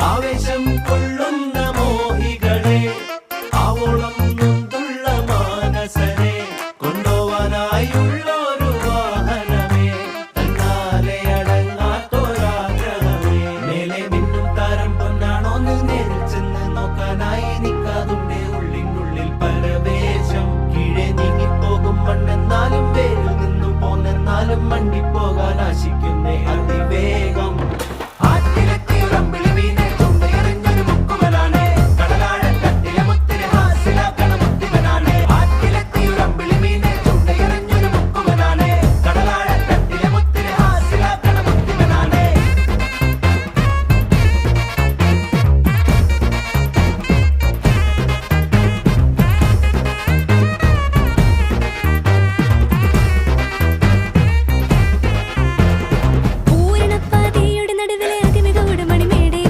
ആവേശം കൊള്ളുന്ന മോഹികളെ, ആവോളം നൊന്തുള്ള മാനസരെ, കൊണ്ടുപോവാനായുള്ളൊരു വാഹനമേ, തന്നാലെ അടങ്ങാത്തൊരാഗ്രഹമേ. മേലെ മിന്നും താരം പൊന്നാണോന്ന് നേരിൽ ചെന്ന് നോക്കാനായി നിൽക്കാതുണ്ടേ ഉള്ളിനുള്ളിൽ പരവേശം. കീഴെ നീങ്ങിപ്പോകും മണ്ണെന്നാലും വേരിൽ നിന്നു പോന്നെന്നാലും മണ്ടിപ്പോകാൻ ആശിക്കുന്നേ അതിവേഗം.